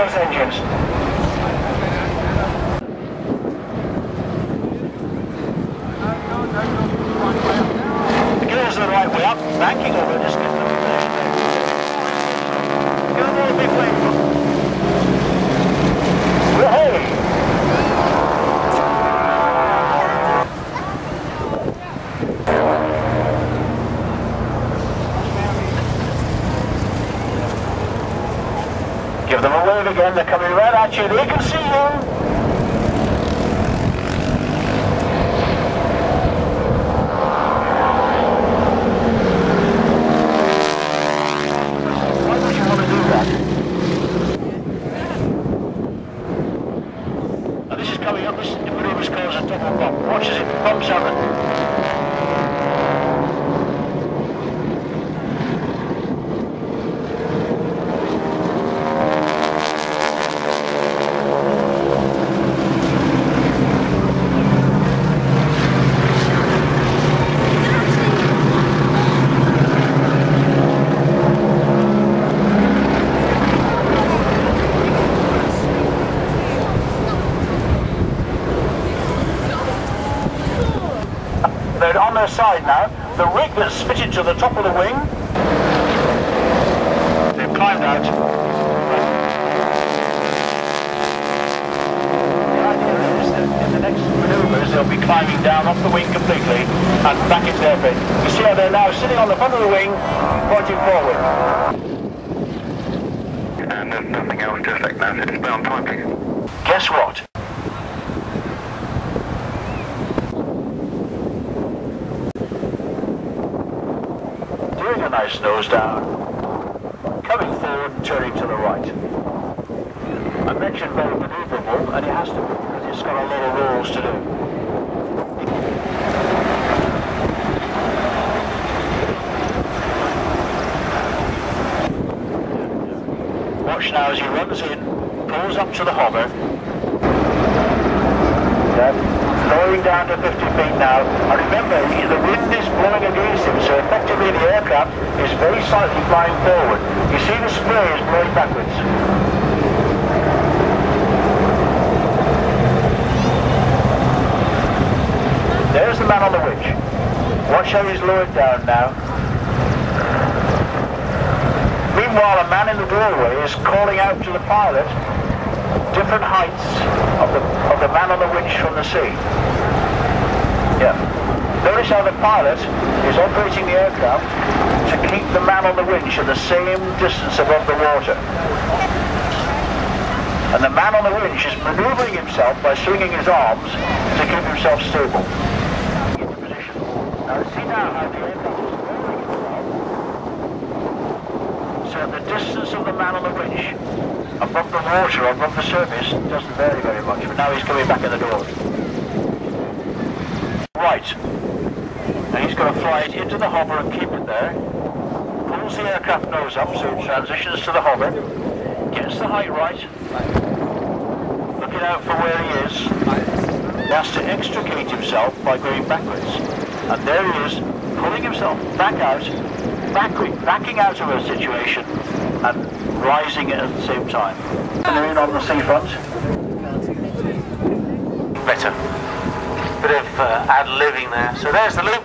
those engines. The gears are the right way up, banking over this. Give them all a big wave. Hey! Give them a wave again, they're coming right at you, they can see you! Why would you want to do that? Now this is coming up, this manoeuvre's called a double bump. Watch as it bumps out the... They're on their side now. The rig that's fitted to the top of the wing. They've climbed out. The idea is that in the next manoeuvres they'll be climbing down off the wing completely and back into their bit. You see how they're now sitting on the front of the wing, pointing forward. And there's nothing else to affect now, so just be on time, please. Guess what? Doing a nice nose down, coming forward and turning to the right. I mentioned very manoeuvrable, and it has to be, because it's got a lot of rolls to do. Watch now as he runs in, pulls up to the hover. Lowering down to 50 feet now, and remember, the wind is blowing against him, so effectively the aircraft is very slightly flying forward. You see the spray is blowing backwards. There's the man on the winch. Watch how he's lowered down now. Meanwhile, a man in the doorway is calling out to the pilot different heights of the man on the winch from the sea. Yeah. Notice how the pilot is operating the aircraft to keep the man on the winch at the same distance above the water. And the man on the winch is maneuvering himself by swinging his arms to keep himself stable. Into position. Now see now how the aircraft is rolling itself. So the distance of the man on the winch above the water, above the surface, doesn't vary very much, but now he's coming back in the door. Right. Now he's going to fly it into the hover and keep it there. Pulls the aircraft nose up so it transitions to the hover. Gets the height right. Looking out for where he is. He has to extricate himself by going backwards. And there he is, pulling himself back out, backing out of a situation and rising it at the same time. Canoeing on the seafront. Better. Bit of ad-libbing there. So there's the loop,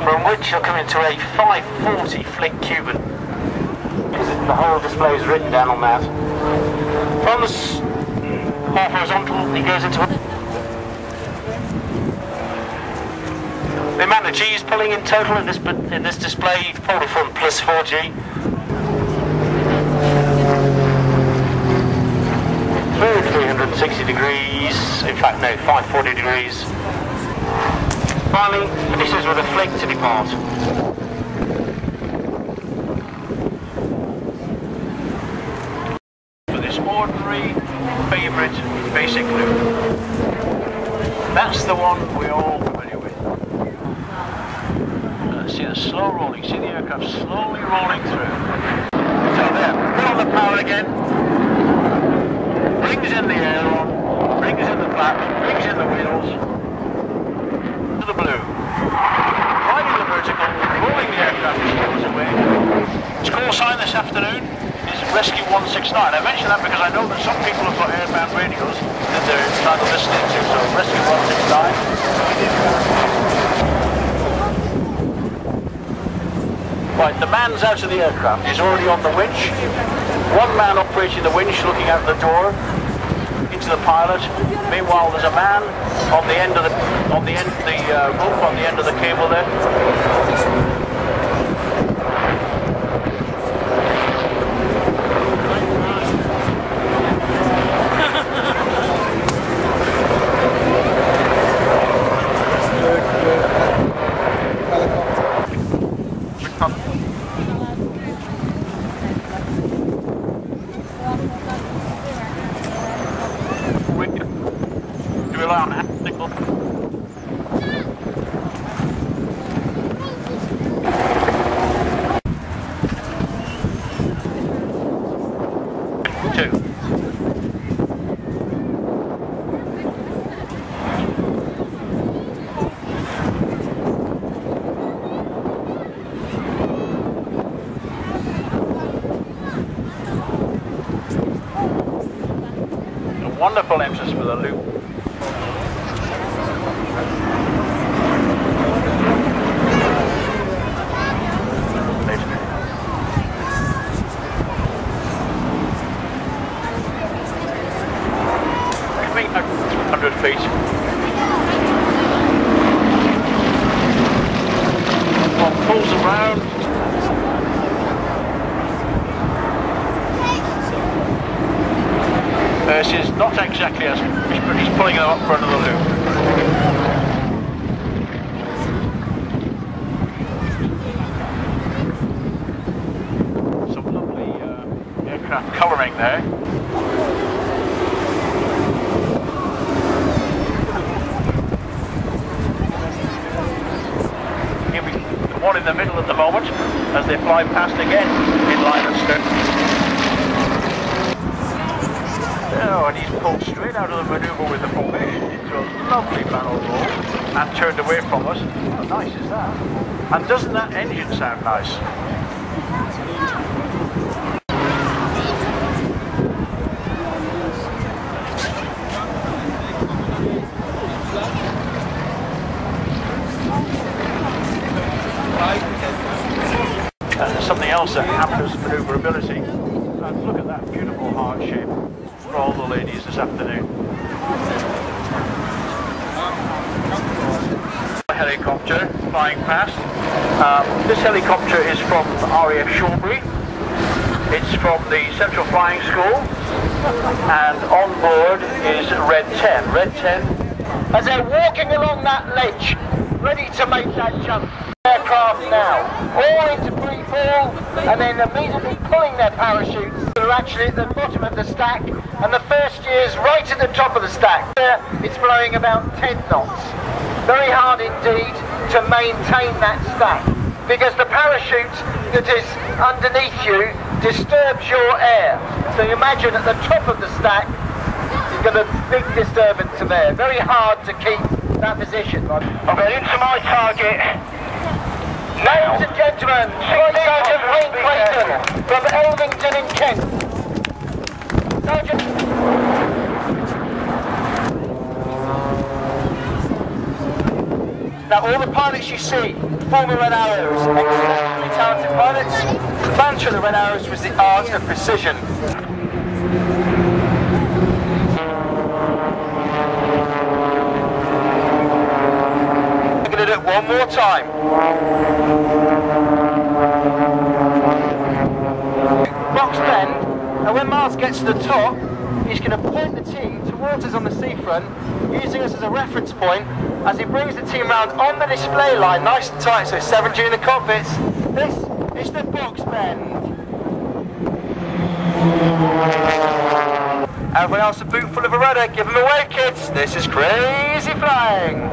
from which you'll come into a 540 flick Cuban. The whole display is written down on that. From the half horizontal, he goes into the amount of G's pulling in total in this display, probably from plus 4G. Through 360 degrees, in fact no, 540 degrees. Finally, finishes with a flick to depart. For this ordinary, favourite, basic loop. That's the one we're all familiar with. See the slow rolling, see the aircraft slowly rolling through. So there, put on the power again. Brings in the aileron, brings in the flaps, brings in the wheels. To the blue. Riding the vertical, rolling the aircraft as far as away. It's call sign this afternoon. some people have got airband radios that they're entitled to listening to, so rescue 169. Right, the man's out of the aircraft. He's already on the winch. One man operating the winch, looking out the door into the pilot. Meanwhile, there's a man on the end of the rope, on the end of the cable there. Rely on signal. Two. A wonderful emphasis for the loop. Coming 100 feet. One pulls around. This is not exactly as but he's pulling it up for another loop. Some lovely aircraft colouring there. Here we the one in the middle at the moment as they fly past again in line and stern. Oh, and he's pulled straight out of the manoeuvre with the formation into a lovely barrel roll and turned away from us. How nice is that? And doesn't that engine sound nice? And there's something else that hampers manoeuvrability. And look at that beautiful heart shape for all the ladies this afternoon. A helicopter flying past. This helicopter is from RAF Shawbury. It's from the Central Flying School, and on board is Red 10. Red 10. As they're walking along that ledge, ready to make that jump. Aircraft now, all into free fall, and then immediately pulling their parachutes. They're actually at the bottom of the stack, and the first year's right at the top of the stack. It's blowing about 10 knots. Very hard indeed to maintain that stack, because the parachute that is underneath you disturbs your air. So you imagine at the top of the stack, you've got a big disturbance of air. Very hard to keep that position. I'll get into my target. Ladies and gentlemen, Sergeant Wayne Clayton from Elvington in Kent. Sergeant. Now all the pilots you see, former Red Arrows, exceptionally talented pilots. The mantra of the Red Arrows was the art of precision. I'm going to do it one more time. Box bend, and when Miles gets to the top, he's going to point the team towards us on the seafront, using us as a reference point as he brings the team round on the display line, nice and tight, so 7G in the cockpits. This is the box bend. Everyone else a boot full of a rudder, give them away kids, this is crazy flying.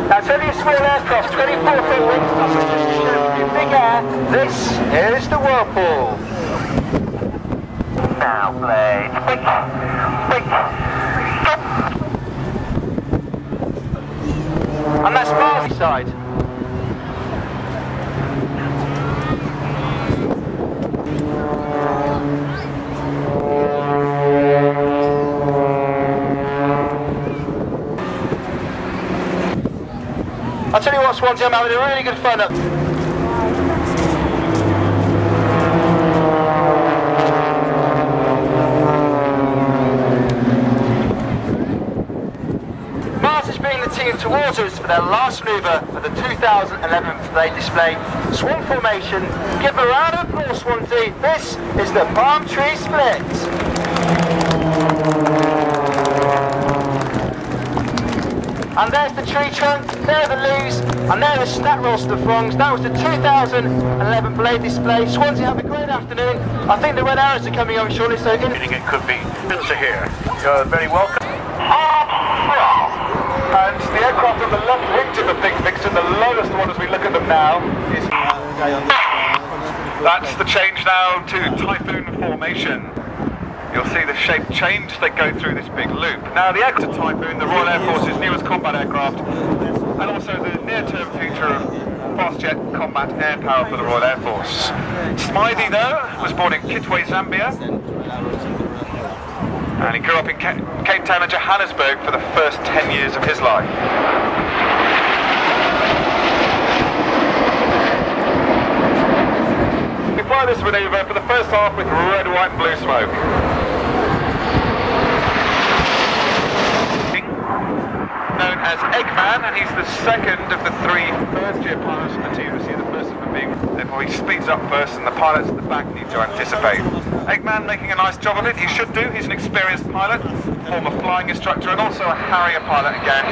That's only a small aircraft, 24-foot wingspan, but just to show you big air, this is the Whirlpool. Now, Blade. And that's Swansea side. I'll tell you what, Swansea, I'm having a really good fun up. The team towards us for their last manoeuvre of the 2011 flag display. Swan formation. Give a round of applause, Swansea. This is the palm tree split. And there's the tree trunk, there are the leaves, and there are the snap rolls to the fronds. That was the 2011 blade display. Swansea, have a great afternoon. I think the red arrows are coming on shortly, so it could be Spencer here. You're very welcome. And the aircraft on the left wing to the big fixture, the lowest one as we look at them now, is... That's the change now to Typhoon formation. You'll see the shape change, they go through this big loop. Now the aircraft Typhoon, the Royal Air Force's newest combat aircraft, and also the near-term future of fast jet combat air power for the Royal Air Force. Smythe, though, was born in Kitwe, Zambia. And he grew up in Cape Town and Johannesburg for the first 10 years of his life. We fly this manoeuvre for the first half with red, white and blue smoke. Known as Eggman, and he's the second of the three first-year pilots on the team. You see the first of them being... Therefore he speeds up first and the pilots at the back need to anticipate. Eggman making a nice job of it, he should do. He's an experienced pilot, former flying instructor and also a Harrier pilot again.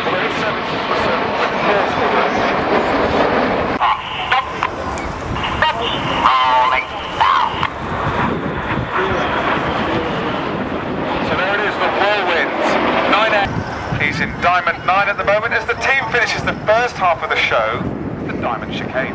Although his services were served with force orders. So there it is, the whirlwind. 9 He's in Diamond 9 at the moment as the team finishes the first half of the show, the Diamond Chicane.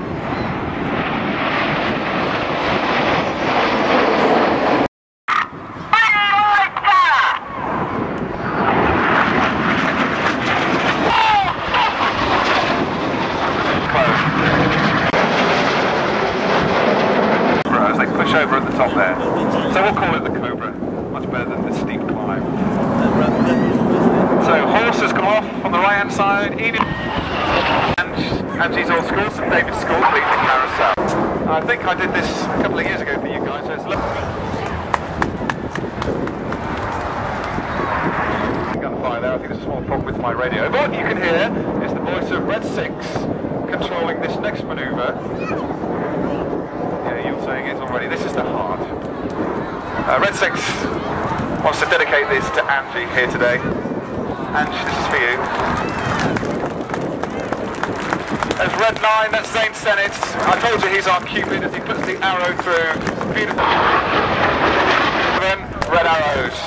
As they push over at the top there. So we'll call it the Cobra. Much better than the steep climb. So Horse has come off on the right hand side. Edith and Angie's Old School, St David's School, lead the carousel. I think I did this a couple of years ago for you guys, so it's gunfire there. I think there's a small problem with my radio. But what you can hear is the voice of Red 6 controlling this next manoeuvre. Yeah, you're saying it already. This is the heart. Red 6 wants to dedicate this to Angie here today. Angie, this is for you. There's Red 9, that's Zane Sennett. I told you he's our Cupid as he puts the arrow through. Beautiful. Red arrows.